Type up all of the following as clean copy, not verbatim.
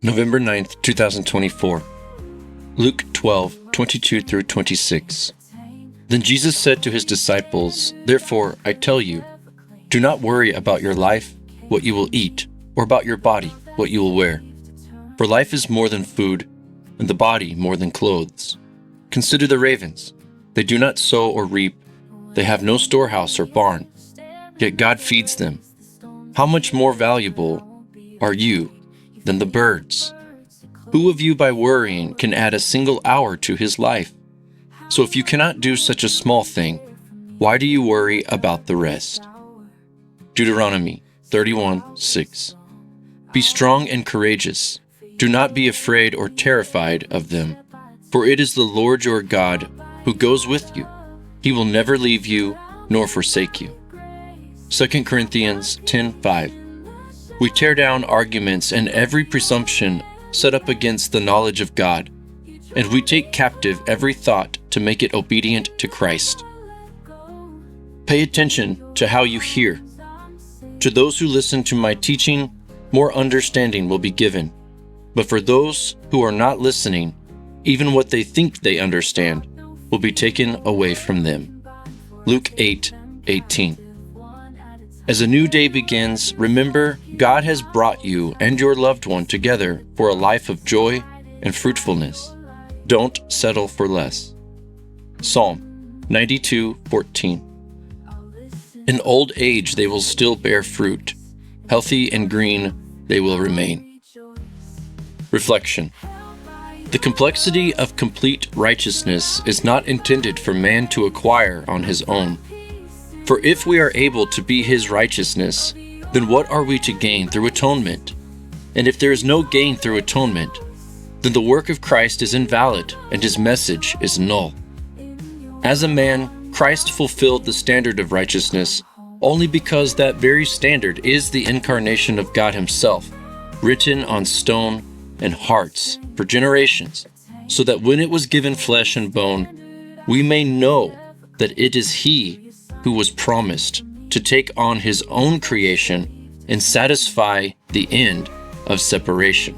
November 9th, 2024. Luke 12:22-26. Then Jesus said to his disciples, "Therefore I tell you, do not worry about your life, what you will eat, or about your body, what you will wear. For life is more than food, and the body more than clothes. Consider the ravens. They do not sow or reap. They have no storehouse or barn. Yet God feeds them. How much more valuable are you than the birds? Who of you by worrying can add a single hour to his life? So if you cannot do such a small thing, why do you worry about the rest?" Deuteronomy 31:6. Be strong and courageous. Do not be afraid or terrified of them, for it is the Lord your God who goes with you. He will never leave you nor forsake you. 2 Corinthians 10:5. We tear down arguments and every presumption set up against the knowledge of God, and we take captive every thought to make it obedient to Christ. Pay attention to how you hear. To those who listen to my teaching, more understanding will be given. But for those who are not listening, even what they think they understand will be taken away from them. Luke 8:18. As a new day begins, remember God has brought you and your loved one together for a life of joy and fruitfulness. Don't settle for less. Psalm 92:14. In old age they will still bear fruit. Healthy and green they will remain. Reflection. The complexity of complete righteousness is not intended for man to acquire on his own. For if we are able to be his righteousness, then what are we to gain through atonement? And if there is no gain through atonement, then the work of Christ is invalid and his message is null. As a man, Christ fulfilled the standard of righteousness only because that very standard is the incarnation of God himself, written on stone and hearts for generations, so that when it was given flesh and bone, we may know that it is he who was promised to take on his own creation and satisfy the end of separation.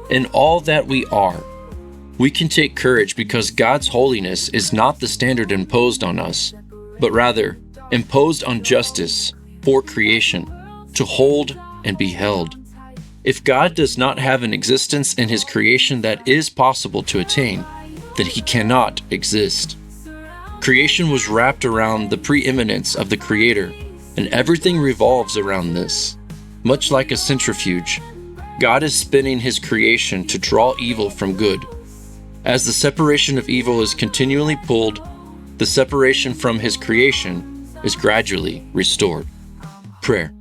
In all that we are, we can take courage because God's holiness is not the standard imposed on us, but rather imposed on justice for creation to hold and be held. If God does not have an existence in his creation that is possible to attain, then he cannot exist. Creation was wrapped around the preeminence of the Creator, and everything revolves around this. Much like a centrifuge, God is spinning his creation to draw evil from good. As the separation of evil is continually pulled, the separation from his creation is gradually restored. Prayer.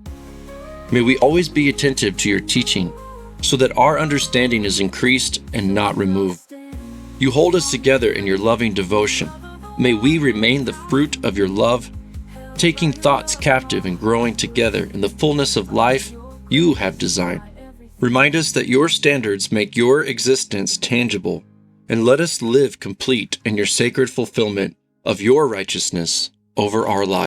May we always be attentive to your teaching, so that our understanding is increased and not removed. You hold us together in your loving devotion. May we remain the fruit of your love, taking thoughts captive and growing together in the fullness of life you have designed. Remind us that your standards make your existence tangible, and let us live complete in your sacred fulfillment of your righteousness over our lives.